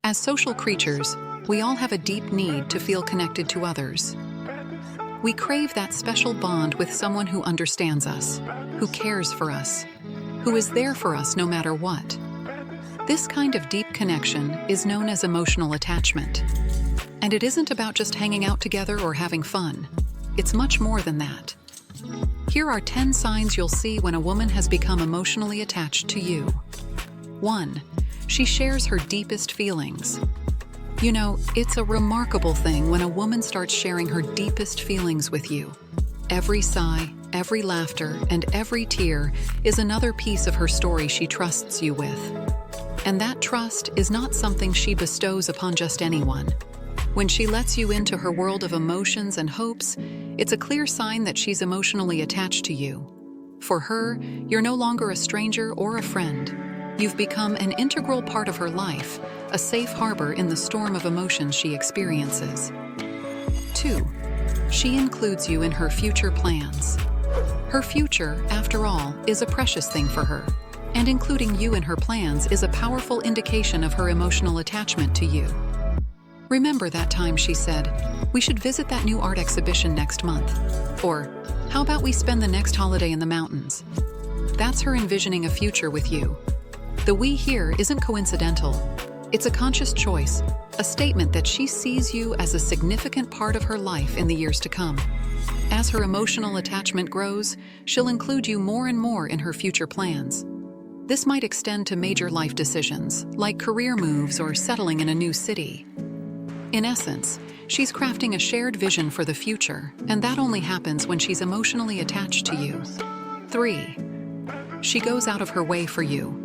As social creatures, we all have a deep need to feel connected to others. We crave that special bond with someone who understands us, who cares for us, who is there for us no matter what. This kind of deep connection is known as emotional attachment. And it isn't about just hanging out together or having fun. It's much more than that. Here are 10 signs you'll see when a woman has become emotionally attached to you. 1. She shares her deepest feelings. You know, it's a remarkable thing when a woman starts sharing her deepest feelings with you. Every sigh, every laughter, and every tear is another piece of her story she trusts you with. And that trust is not something she bestows upon just anyone. When she lets you into her world of emotions and hopes, it's a clear sign that she's emotionally attached to you. For her, you're no longer a stranger or a friend. You've become an integral part of her life, a safe harbor in the storm of emotions she experiences. 2. She includes you in her future plans. Her future, after all, is a precious thing for her, and including you in her plans is a powerful indication of her emotional attachment to you. Remember that time she said, "We should visit that new art exhibition next month," or, "How about we spend the next holiday in the mountains?" That's her envisioning a future with you. The "we" here isn't coincidental. It's a conscious choice, a statement that she sees you as a significant part of her life in the years to come. As her emotional attachment grows, she'll include you more and more in her future plans. This might extend to major life decisions, like career moves or settling in a new city. In essence, she's crafting a shared vision for the future, and that only happens when she's emotionally attached to you. 3. She goes out of her way for you.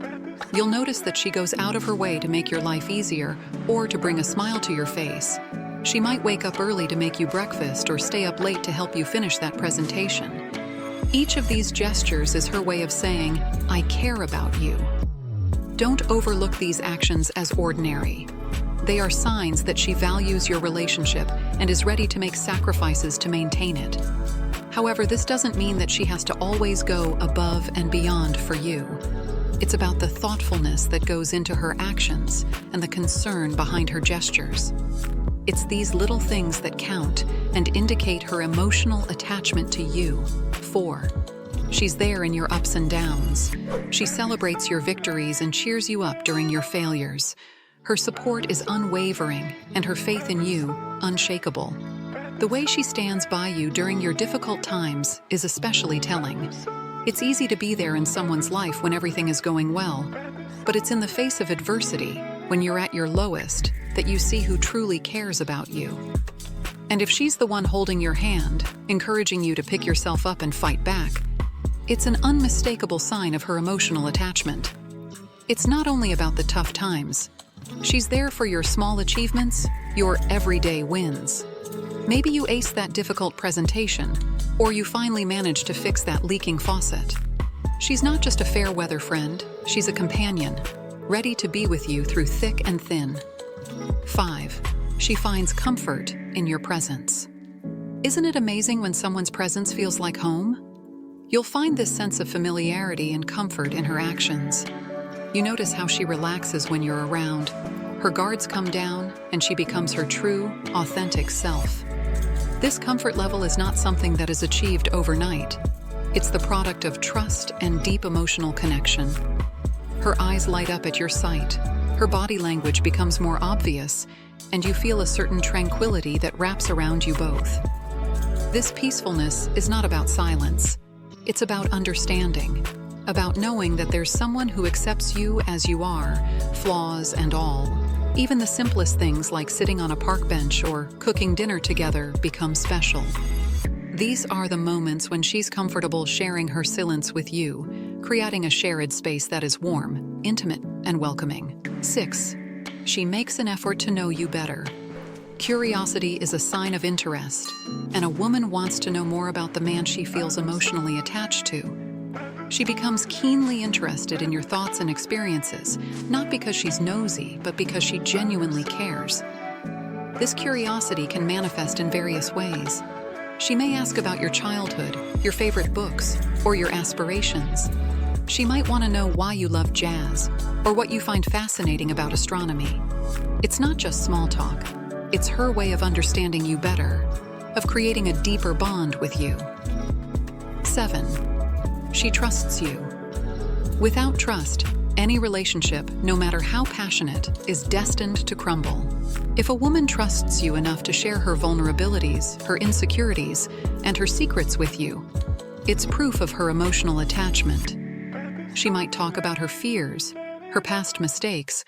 You'll notice that she goes out of her way to make your life easier or to bring a smile to your face. She might wake up early to make you breakfast or stay up late to help you finish that presentation. Each of these gestures is her way of saying, "I care about you." Don't overlook these actions as ordinary. They are signs that she values your relationship and is ready to make sacrifices to maintain it. However, this doesn't mean that she has to always go above and beyond for you. It's about the thoughtfulness that goes into her actions and the concern behind her gestures. It's these little things that count and indicate her emotional attachment to you. 4. She's there in your ups and downs. She celebrates your victories and cheers you up during your failures. Her support is unwavering and her faith in you unshakable. The way she stands by you during your difficult times is especially telling. It's easy to be there in someone's life when everything is going well, but it's in the face of adversity, when you're at your lowest, that you see who truly cares about you. And if she's the one holding your hand, encouraging you to pick yourself up and fight back, it's an unmistakable sign of her emotional attachment. It's not only about the tough times. She's there for your small achievements, your everyday wins. Maybe you aced that difficult presentation, or you finally managed to fix that leaking faucet. She's not just a fair-weather friend, she's a companion, ready to be with you through thick and thin. 5. She finds comfort in your presence. Isn't it amazing when someone's presence feels like home? You'll find this sense of familiarity and comfort in her actions. You notice how she relaxes when you're around. Her guards come down, and she becomes her true, authentic self. This comfort level is not something that is achieved overnight. It's the product of trust and deep emotional connection. Her eyes light up at your sight. Her body language becomes more obvious, and you feel a certain tranquility that wraps around you both. This peacefulness is not about silence. It's about understanding, about knowing that there's someone who accepts you as you are, flaws and all. Even the simplest things like sitting on a park bench or cooking dinner together become special. These are the moments when she's comfortable sharing her silence with you, creating a shared space that is warm, intimate, and welcoming. 6. She makes an effort to know you better. Curiosity is a sign of interest, and a woman wants to know more about the man she feels emotionally attached to. She becomes keenly interested in your thoughts and experiences, not because she's nosy, but because she genuinely cares. This curiosity can manifest in various ways. She may ask about your childhood, your favorite books, or your aspirations. She might want to know why you love jazz, or what you find fascinating about astronomy. It's not just small talk. It's her way of understanding you better, of creating a deeper bond with you. 7. She trusts you. Without trust, any relationship, no matter how passionate, is destined to crumble. If a woman trusts you enough to share her vulnerabilities, her insecurities, and her secrets with you, it's proof of her emotional attachment. She might talk about her fears, her past mistakes,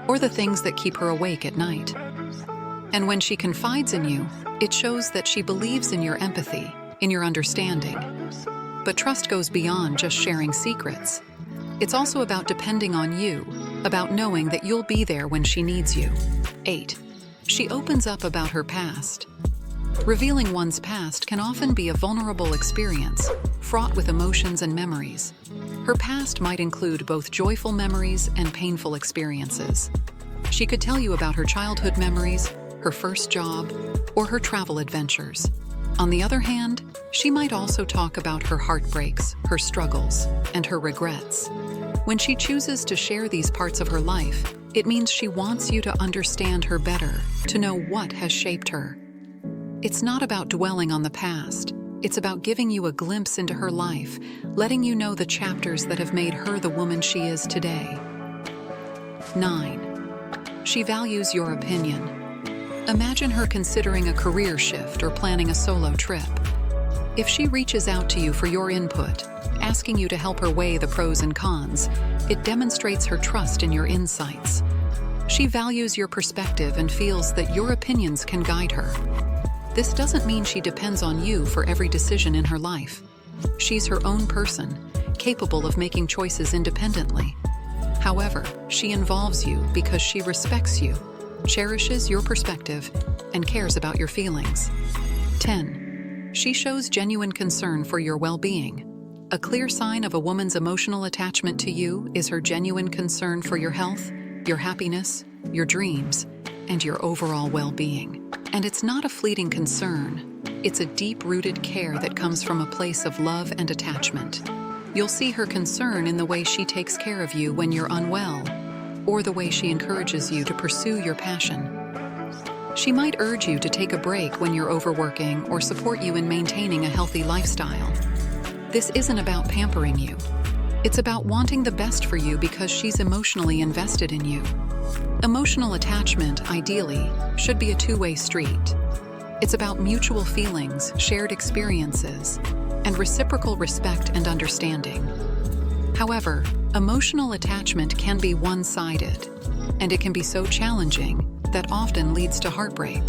or the things that keep her awake at night. And when she confides in you, it shows that she believes in your empathy, in your understanding. But trust goes beyond just sharing secrets. It's also about depending on you, about knowing that you'll be there when she needs you. 8. She opens up about her past. Revealing one's past can often be a vulnerable experience, fraught with emotions and memories. Her past might include both joyful memories and painful experiences. She could tell you about her childhood memories, her first job, or her travel adventures. On the other hand, she might also talk about her heartbreaks, her struggles, and her regrets. When she chooses to share these parts of her life, it means she wants you to understand her better, to know what has shaped her. It's not about dwelling on the past. It's about giving you a glimpse into her life, letting you know the chapters that have made her the woman she is today. 9. She values your opinion. Imagine her considering a career shift or planning a solo trip. If she reaches out to you for your input, asking you to help her weigh the pros and cons, it demonstrates her trust in your insights. She values your perspective and feels that your opinions can guide her. This doesn't mean she depends on you for every decision in her life. She's her own person, capable of making choices independently. However, she involves you because she respects you, cherishes your perspective, and cares about your feelings. 10. She shows genuine concern for your well-being. A clear sign of a woman's emotional attachment to you is her genuine concern for your health, your happiness, your dreams, and your overall well-being. And it's not a fleeting concern. It's a deep-rooted care that comes from a place of love and attachment. You'll see her concern in the way she takes care of you when you're unwell, or the way she encourages you to pursue your passion. She might urge you to take a break when you're overworking or support you in maintaining a healthy lifestyle. This isn't about pampering you. It's about wanting the best for you because she's emotionally invested in you. Emotional attachment, ideally, should be a two-way street. It's about mutual feelings, shared experiences, and reciprocal respect and understanding. However, emotional attachment can be one-sided, and it can be so challenging that often leads to heartbreak.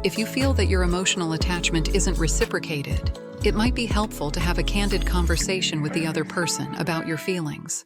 If you feel that your emotional attachment isn't reciprocated, it might be helpful to have a candid conversation with the other person about your feelings.